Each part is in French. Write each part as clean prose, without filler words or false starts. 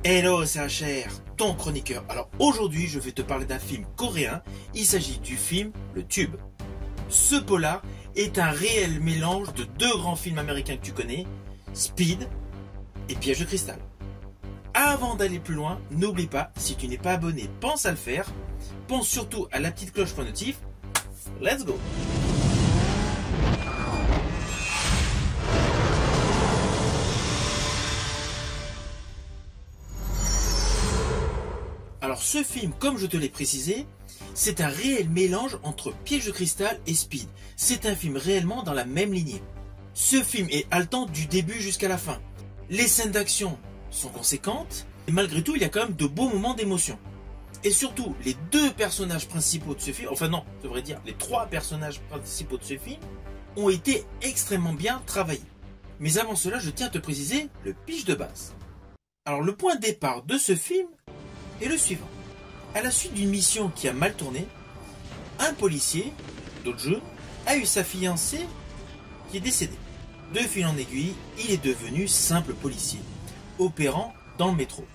Hello, c'est HR, ton chroniqueur. Alors aujourd'hui, je vais te parler d'un film coréen. Il s'agit du film Le Tube. Ce polar est un réel mélange de deux grands films américains que tu connais, Speed et Piège de cristal. Avant d'aller plus loin, n'oublie pas, si tu n'es pas abonné, pense à le faire. Pense surtout à la petite cloche pour notif. Let's go! Alors ce film, comme je te l'ai précisé, c'est un réel mélange entre Piège de cristal et Speed. C'est un film réellement dans la même lignée. Ce film est haletant du début jusqu'à la fin. Les scènes d'action sont conséquentes, et malgré tout, il y a quand même de beaux moments d'émotion. Et surtout, les deux personnages principaux de ce film, enfin non, je devrais dire les trois personnages principaux de ce film, ont été extrêmement bien travaillés. Mais avant cela, je tiens à te préciser le pitch de base. Alors le point de départ de ce film est le suivant. À la suite d'une mission qui a mal tourné, un policier, Do-jun, a eu sa fiancée qui est décédée. De fil en aiguille, il est devenu simple policier, opérant dans le métro.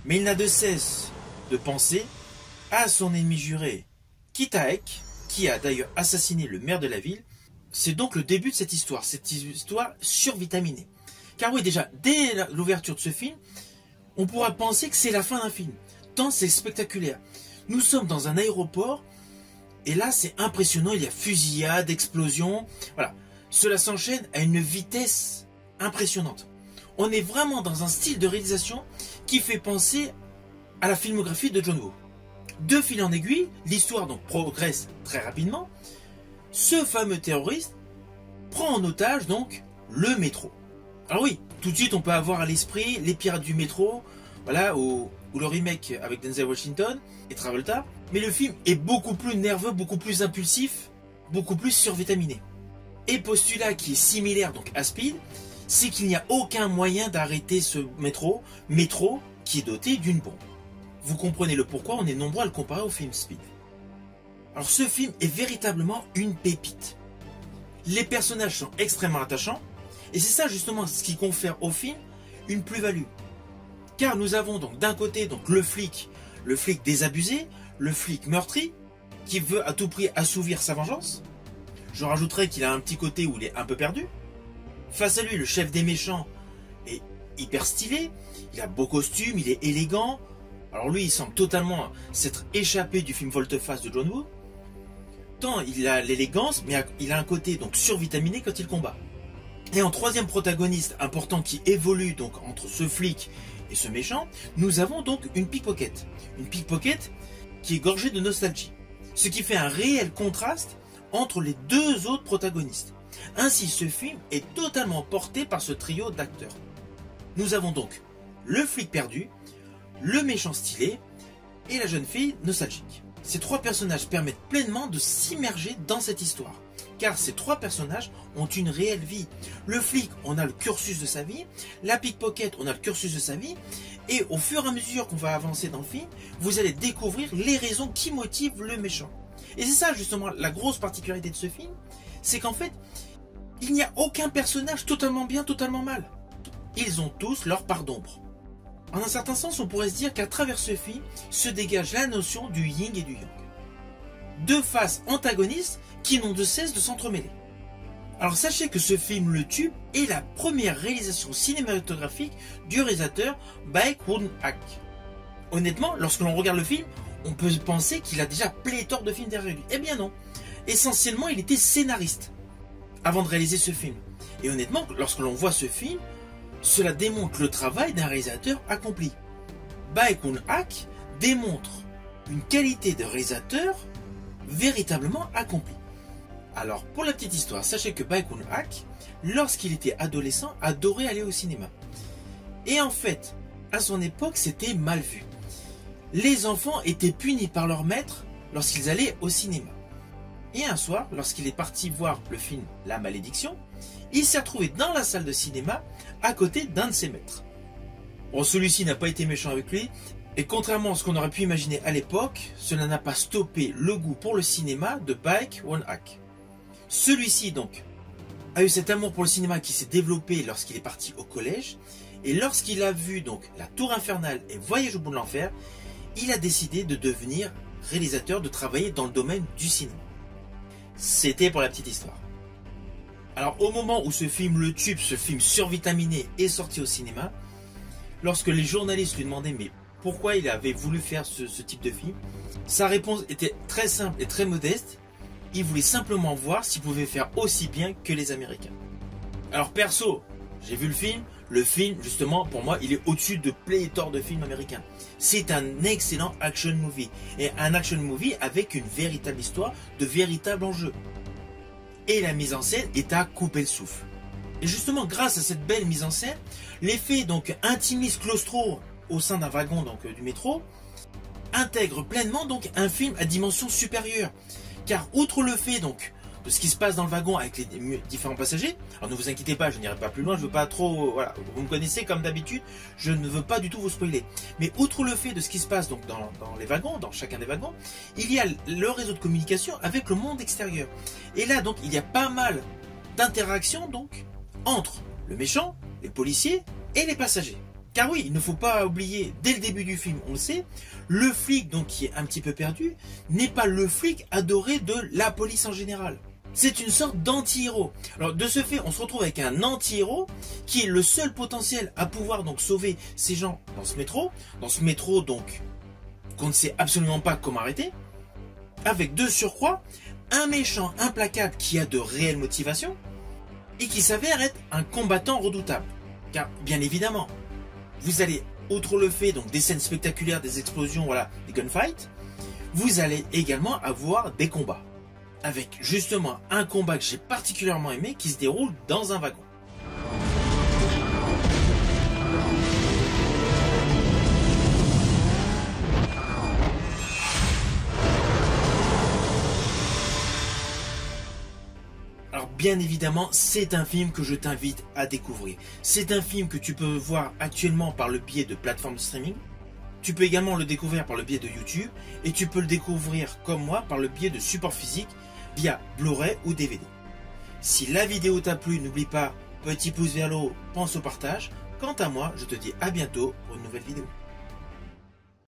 Mais il n'a de cesse de penser à son ennemi juré, Ki-taek, qui a d'ailleurs assassiné le maire de la ville. C'est donc le début de cette histoire survitaminée. Car oui, déjà, dès l'ouverture de ce film, on pourra penser que c'est la fin d'un film, tant c'est spectaculaire. Nous sommes dans un aéroport, et là c'est impressionnant, il y a fusillade, explosion, voilà. Cela s'enchaîne à une vitesse impressionnante. On est vraiment dans un style de réalisation qui fait penser à la filmographie de John Woo. De fil en aiguille, l'histoire donc progresse très rapidement. Ce fameux terroriste prend en otage donc le métro. Alors oui, tout de suite on peut avoir à l'esprit les pirates du métro, voilà, ou le remake avec Denzel Washington et Travolta. Mais le film est beaucoup plus nerveux, beaucoup plus impulsif, beaucoup plus survitaminé. Et postulat qui est similaire donc à Speed, c'est qu'il n'y a aucun moyen d'arrêter ce métro qui est doté d'une bombe. Vous comprenez le pourquoi on est nombreux à le comparer au film Speed. Alors ce film est véritablement une pépite. Les personnages sont extrêmement attachants, et c'est ça justement ce qui confère au film une plus-value. Car nous avons donc d'un côté donc le flic désabusé, le flic meurtri, qui veut à tout prix assouvir sa vengeance. Je rajouterais qu'il a un petit côté où il est un peu perdu. Face à lui, le chef des méchants est hyper stylé, il a beau costume, il est élégant. Alors lui, il semble totalement s'être échappé du film Volte-Face de John Woo. Tant il a l'élégance, mais il a un côté donc survitaminé quand il combat. Et en troisième protagoniste important qui évolue donc entre ce flic et ce méchant, nous avons donc une pickpocket. Une pickpocket qui est gorgée de nostalgie. Ce qui fait un réel contraste entre les deux autres protagonistes. Ainsi, ce film est totalement porté par ce trio d'acteurs. Nous avons donc le flic perdu, le méchant stylé et la jeune fille nostalgique. Ces trois personnages permettent pleinement de s'immerger dans cette histoire. Car ces trois personnages ont une réelle vie. Le flic, on a le cursus de sa vie. La pickpocket, on a le cursus de sa vie. Et au fur et à mesure qu'on va avancer dans le film, vous allez découvrir les raisons qui motivent le méchant. Et c'est ça justement la grosse particularité de ce film, c'est qu'en fait, il n'y a aucun personnage totalement bien, totalement mal. Ils ont tous leur part d'ombre. En un certain sens, on pourrait se dire qu'à travers ce film se dégage la notion du yin et du yang. Deux faces antagonistes qui n'ont de cesse de s'entremêler. Alors sachez que ce film Le Tube est la première réalisation cinématographique du réalisateur Baek Woon-hak. Honnêtement, lorsque l'on regarde le film, on peut penser qu'il a déjà pléthore de films derrière lui. Eh bien non. Essentiellement, il était scénariste avant de réaliser ce film. Et honnêtement, lorsque l'on voit ce film, cela démontre le travail d'un réalisateur accompli. Baek Woon-hak démontre une qualité de réalisateur véritablement accomplie. Alors, pour la petite histoire, sachez que Baek Woon-hak, lorsqu'il était adolescent, adorait aller au cinéma. Et en fait, à son époque, c'était mal vu. Les enfants étaient punis par leur maître lorsqu'ils allaient au cinéma. Et un soir, lorsqu'il est parti voir le film La Malédiction, il s'est retrouvé dans la salle de cinéma à côté d'un de ses maîtres. Bon, celui-ci n'a pas été méchant avec lui, et contrairement à ce qu'on aurait pu imaginer à l'époque, cela n'a pas stoppé le goût pour le cinéma de Baek Woon-hak. Celui-ci donc a eu cet amour pour le cinéma qui s'est développé lorsqu'il est parti au collège, Et lorsqu'il a vu donc La Tour Infernale et Voyage au bout de l'enfer, il a décidé de devenir réalisateur, de travailler dans le domaine du cinéma. C'était pour la petite histoire. Alors au moment où ce film Le Tube, ce film survitaminé, est sorti au cinéma, lorsque les journalistes lui demandaient mais pourquoi il avait voulu faire ce type de film, sa réponse était très simple et très modeste. Il voulait simplement voir s'il pouvait faire aussi bien que les Américains. Alors perso, j'ai vu le film justement pour moi il est au-dessus de pléthore de films américains. C'est un excellent action movie, et un action movie avec une véritable histoire, de véritables enjeux. Et la mise en scène est à couper le souffle. Et justement grâce à cette belle mise en scène, l'effet donc intimiste claustro au sein d'un wagon donc du métro intègre pleinement donc un film à dimension supérieure. Car outre le fait donc de ce qui se passe dans le wagon avec les différents passagers, alors ne vous inquiétez pas, je n'irai pas plus loin, je veux pas trop, voilà, vous me connaissez comme d'habitude, je ne veux pas du tout vous spoiler. Mais outre le fait de ce qui se passe donc dans les wagons, dans chacun des wagons, il y a le réseau de communication avec le monde extérieur. Et là donc il y a pas mal d'interactions donc entre le méchant, les policiers et les passagers. Car oui, il ne faut pas oublier, dès le début du film, on le sait, le flic donc qui est un petit peu perdu n'est pas le flic adoré de la police en général. C'est une sorte d'anti-héros. Alors de ce fait, on se retrouve avec un anti-héros qui est le seul potentiel à pouvoir donc sauver ces gens dans ce métro donc qu'on ne sait absolument pas comment arrêter, avec de surcroît un méchant implacable qui a de réelles motivations et qui s'avère être un combattant redoutable. Car bien évidemment, vous allez, outre le fait donc des scènes spectaculaires, des explosions, voilà, des gunfights, vous allez également avoir des combats. Avec justement un combat que j'ai particulièrement aimé qui se déroule dans un wagon. Alors bien évidemment, c'est un film que je t'invite à découvrir. C'est un film que tu peux voir actuellement par le biais de plateformes de streaming. Tu peux également le découvrir par le biais de YouTube. Et tu peux le découvrir comme moi par le biais de supports physiques via Blu-ray ou DVD. Si la vidéo t'a plu, n'oublie pas, petit pouce vers le haut, pense au partage. Quant à moi, je te dis à bientôt pour une nouvelle vidéo.